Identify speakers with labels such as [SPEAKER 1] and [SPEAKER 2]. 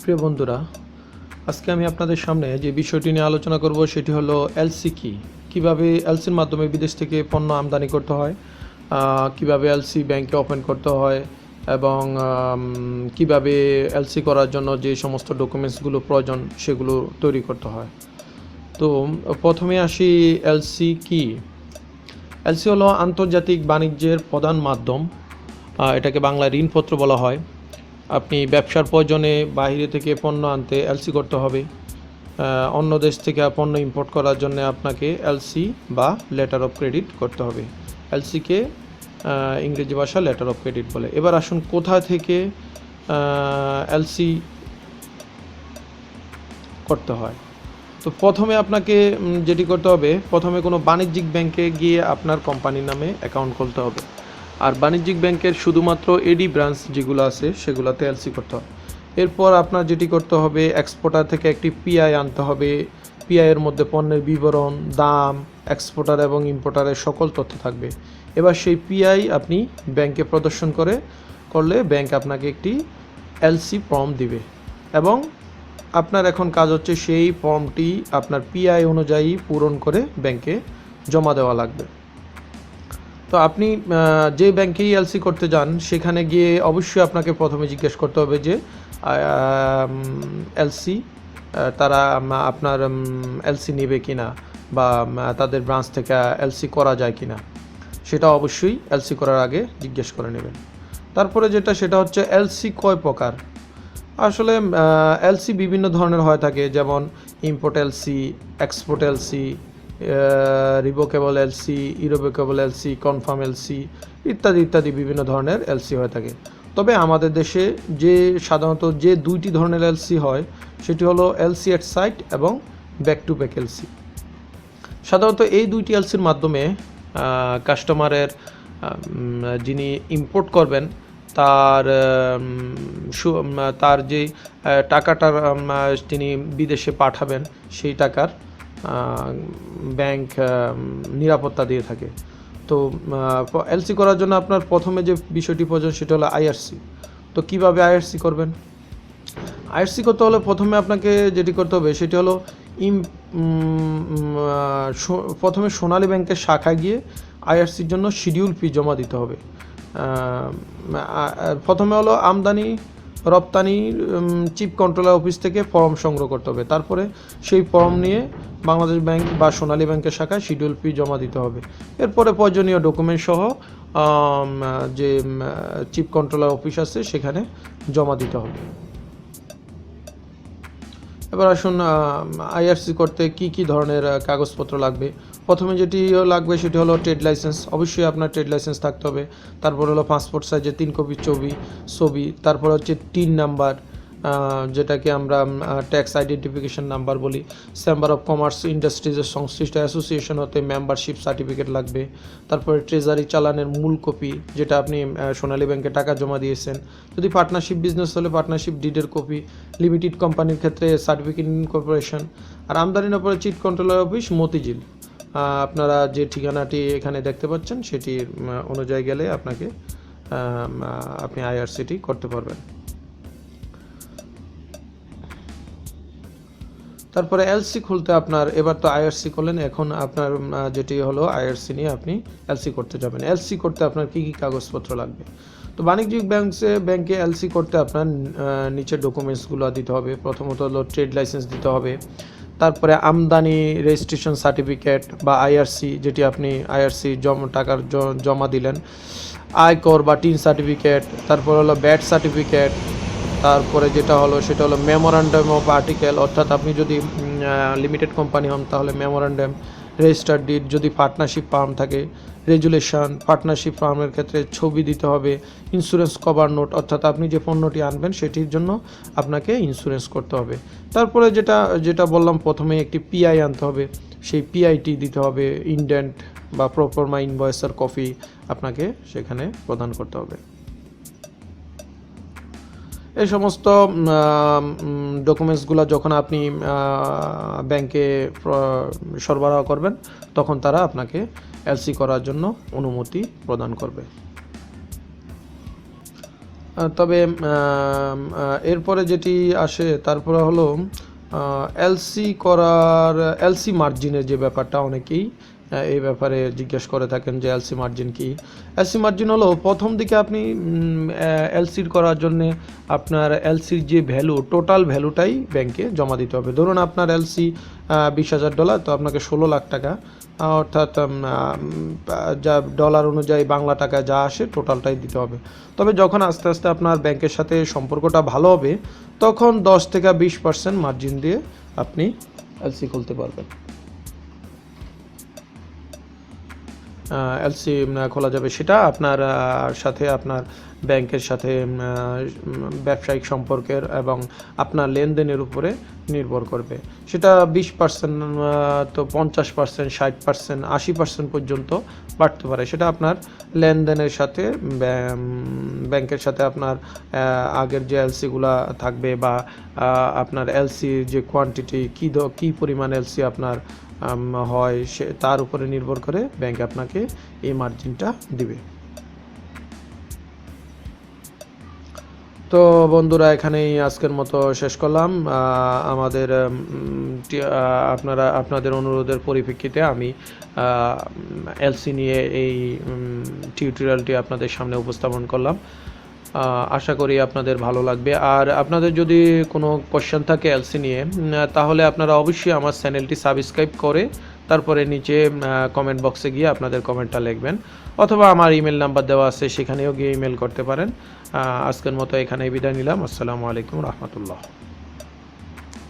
[SPEAKER 1] প্রিয় বন্ধুরা, আজকে আমি আপনাদের সামনে যে বিষয়টি নিয়ে আলোচনা করব সেটি হলো এলসি কি। কীভাবে এলসির মাধ্যমে বিদেশ থেকে পণ্য আমদানি করতে হয়, কিভাবে এলসি ব্যাংকে ওপেন করতে হয় এবং কিভাবে এলসি করার জন্য যে সমস্ত ডকুমেন্টসগুলো প্রয়োজন সেগুলো তৈরি করতে হয়। তো প্রথমে আসি এলসি কি। এলসি হলো আন্তর্জাতিক বাণিজ্যের প্রধান মাধ্যম। এটাকে বাংলায় ঋণপত্র বলা হয়। আপনি ব্যবসার প্রয়োজনে বাইরে থেকে পণ্য আনতে এলসি করতে হবে। অন্য দেশ থেকে পণ্য ইম্পোর্ট করার জন্য আপনাকে এলসি বা লেটার অফ ক্রেডিট করতে হবে। এলসিকে ইংরেজি ভাষা লেটার অফ ক্রেডিট বলে। এবার আসুন কোথা থেকে এলসি করতে হয়। তো প্রথমে আপনাকে যেটি করতে হবে, প্রথমে কোনো বাণিজ্যিক ব্যাংকে গিয়ে আপনার কোম্পানির নামে অ্যাকাউন্ট খুলতে হবে। আর বাণিজ্যিক ব্যাংকের শুধুমাত্র এডি ব্রাঞ্চ যেগুলো আছে সেগুলোতে এলসি করতে হবে। এরপর আপনার যেটি করতে হবে, এক্সপোর্টার থেকে একটি পিআই আনতে হবে। পিআইয়ের মধ্যে পণ্যের বিবরণ, দাম, এক্সপোর্টার এবং ইম্পোর্টারের সকল তথ্য থাকবে। এবার সেই পিআই আপনি ব্যাংকে প্রদর্শন করলে ব্যাংক আপনাকে একটি এলসি ফর্ম দিবে এবং আপনার এখন কাজ হচ্ছে সেই ফর্মটি আপনার পিআই অনুযায়ী পূরণ করে ব্যাংকে জমা দেওয়া লাগবে। তো আপনি যে ব্যাংকেই এলসি করতে যান সেখানে গিয়ে অবশ্যই আপনাকে প্রথমে জিজ্ঞেস করতে হবে যে এলসি তারা আপনার এলসি নেবে কিনা বা তাদের ব্রাঞ্চ থেকে এলসি করা যায় কিনা, সেটা অবশ্যই এলসি করার আগে জিজ্ঞেস করে নেবেন। তারপরে সেটা হচ্ছে এলসি কয় প্রকার। আসলে এলসি বিভিন্ন ধরনের হয়ে থাকে, যেমন import LC, export LC, revocable LC, irrevocable LC, confirm LC ইত্যাদি ইত্যাদি বিভিন্ন ধরনের এলসি হয়ে থাকে। তবে আমাদের দেশে সাধারণত যে দুইটি ধরনের এলসি হয় সেটি হলো এলসি এট সাইট এবং ব্যাক টু ব্যাক এলসি। সাধারণত এই দুইটি এলসির মাধ্যমে কাস্টমারের যিনি ইম্পোর্ট করবেন তার যে টাকাটার তিনি বিদেশে পাঠাবেন সেই টাকার ব্যাংক নিরাপত্তা দিয়ে থাকে। তো এলসি করার জন্য আপনার প্রথমে যে বিষয়টি প্রয়োজন সেটা হলো আইআরসি। তো কিভাবে আইআরসি করবেন? আইআরসি করতে হলে প্রথমে আপনাকে যেটি করতে হবে সেটি হলো প্রথমে সোনালী ব্যাংকের শাখায় গিয়ে আইআরসির জন্য শিডিউল ফি জমা দিতে হবে। প্রথমে হলো আমদানি রপ্তানি চিফ কন্ট্রোলার অফিস থেকে ফর্ম সংগ্রহ করতে হবে। তারপরে সেই ফর্ম নিয়ে বাংলাদেশ ব্যাংক বা সোনালী ব্যাংকের শাখায় শিডিউল ফি জমা দিতে হবে। এরপরে প্রয়োজনীয় ডকুমেন্ট সহ যে চিফ কন্ট্রোলার অফিস আছে সেখানে জমা দিতে হবে। এবার আসুন আইআরসি করতে কি কি ধরনের কাগজপত্র লাগবে। প্রথমে যেটি লাগবে সেটি হলো ট্রেড লাইসেন্স। অবশ্যই আপনার ট্রেড লাইসেন্স থাকতে হবে। তারপর হলো পাসপোর্ট সাইজের 3 কপি ছবি। তারপর হচ্ছে টিন নাম্বার, যেটাকে আমরা ট্যাক্স আইডেন্টিফিকেশন নাম্বার বলি। চেম্বার অফ কমার্স ইন্ডাস্ট্রিজের সংশ্লিষ্ট অ্যাসোসিয়েশন হতে মেম্বারশিপ সার্টিফিকেট লাগবে। তারপরে ট্রেজারি চালানের মূল কপি, যেটা আপনি সোনালী ব্যাংকে টাকা জমা দিয়েছেন। যদি পার্টনারশিপ বিজনেস হলে পার্টনারশিপ ডিডের কপি, লিমিটেড কোম্পানির ক্ষেত্রে সার্টিফিকেট ইনকর্পোরেশন। আর আমদানির উপরে চিফ কন্ট্রোলার অফিস মতিঝিল। আপনারা যে ঠিকানাটি এখানে দেখতে পাচ্ছেন সেটির অনুযায়ী গেলে আপনি আইআরসিটি করতে পারবেন। তারপরে এলসি খুলতে এবার তো আইআরসি করলেন, এখন আপনার যেটি হলো আইআরসি নিয়ে আপনি এলসি করতে যাবেন। এলসি করতে আপনার কী কী কাগজপত্র লাগবে? তো বাণিজ্যিক ব্যাংকে এলসি করতে আপনার নিচের ডকুমেন্টসগুলো দিতে হবে। প্রথমত হলো ট্রেড লাইসেন্স দিতে হবে। তারপরে আমদানি রেজিস্ট্রেশন সার্টিফিকেট বা আইআরসি, যেটি আপনি আইআরসি টাকার জমা দিলেন। আয়কর বা টিন সার্টিফিকেট। তারপর হলো ব্যাট সার্টিফিকেট। তারপরে সেটা হলো মেমোরান্ডাম অফ আর্টিকেল, অর্থাৎ আপনি যদি লিমিটেড কোম্পানি হন তাহলে মেমোরান্ডাম, রেজিস্টার্ড ডিড, যদি পার্টনারশিপ ফার্ম থাকে রেজুলেশন, পার্টনারশিপ ফার্মের ক্ষেত্রে ছবি দিতে হবে। ইন্স্যুরেন্স কভার নোট, অর্থাৎ আপনি যে পণ্যটি আনবেন সেটির জন্য আপনাকে ইন্স্যুরেন্স করতে হবে। তারপরে যেটা বললাম, প্রথমে একটি পিআই আনতে হবে, সেই পিআইটি দিতে হবে। ইনডেন্ট বা প্রোফর্মা ইনভয়েসের কপি আপনাকে সেখানে প্রদান করতে হবে। এই সমস্ত ডকুমেন্টসগুলো যখন আপনি ব্যাংকে সরবরাহ করবেন তখন তারা আপনাকে এলসি করার জন্য অনুমতি প্রদান করবে। তবে এরপরে যেটি আসে তারপরে হলো এলসি করার এলসি মার্জিনের যে ব্যাপারটা অনেকেই এই ব্যাপারে জিজ্ঞেস করে থাকেন যে এলসি মার্জিন কি। এলসি মার্জিন হলো প্রথম দিকে আপনি এলসির করার জন্য আপনার এলসির যে ভ্যালু টোটাল ভ্যালুটাই ব্যাংকে জমা দিতে হবে। ধরুন আপনার এলসি $20,000, তো আপনাকে 16 লাখ টাকা অর্থাৎ যা ডলার অনুযায়ী বাংলা টাকা যা আসে টোটালটাই দিতে হবে। তবে যখন আস্তে আস্তে আপনার ব্যাংকের সাথে সম্পর্কটা ভালো হবে তখন 10 থেকে 20% মার্জিন দিয়ে আপনি এলসি খুলতে পারবেন। এলসি খোলা যাবে, সেটা আপনার সাথে আপনার ব্যাংকের সাথে ব্যবসায়িক সম্পর্কের এবং আপনার লেনদেনের উপরে নির্ভর করবে। সেটা 20% তো 50%, 60%, 80% পর্যন্ত বাড়তে পারে। সেটা আপনার লেনদেনের সাথে ব্যাংকের সাথে আপনার আগের যে এলসিগুলা থাকবে বা আপনার এলসির যে কোয়ান্টিটি কী পরিমাণ এলসি আপনার হয় সে তার উপরে নির্ভর করে ব্যাংক আপনাকে এই মার্জিনটা দিবে। তো বন্ধুরা, এখানেই আজকের মতো শেষ করলাম। আমাদের আপনাদের অনুরোধের পরিপ্রেক্ষিতে আমি এলসি নিয়ে এই টিউটোরিয়ালটি আপনাদের সামনে উপস্থাপন করলাম। আশা করি আপনাদের ভালো লাগবে। আর আপনাদের যদি কোনো কোশ্চেন থাকে এলসি নিয়ে, তাহলে আপনারা অবশ্যই আমার চ্যানেলটি সাবস্ক্রাইব করে তারপরে নিচে কমেন্ট বক্সে গিয়ে আপনাদের কমেন্টটা লিখবেন, অথবা আমার ইমেল নাম্বার দেওয়া আছে সেখানেও গিয়ে ইমেল করতে পারেন। আজকের মতো এখানেই বিদায় নিলাম। আসসালামু আলাইকুম রহমতুল্লাহ।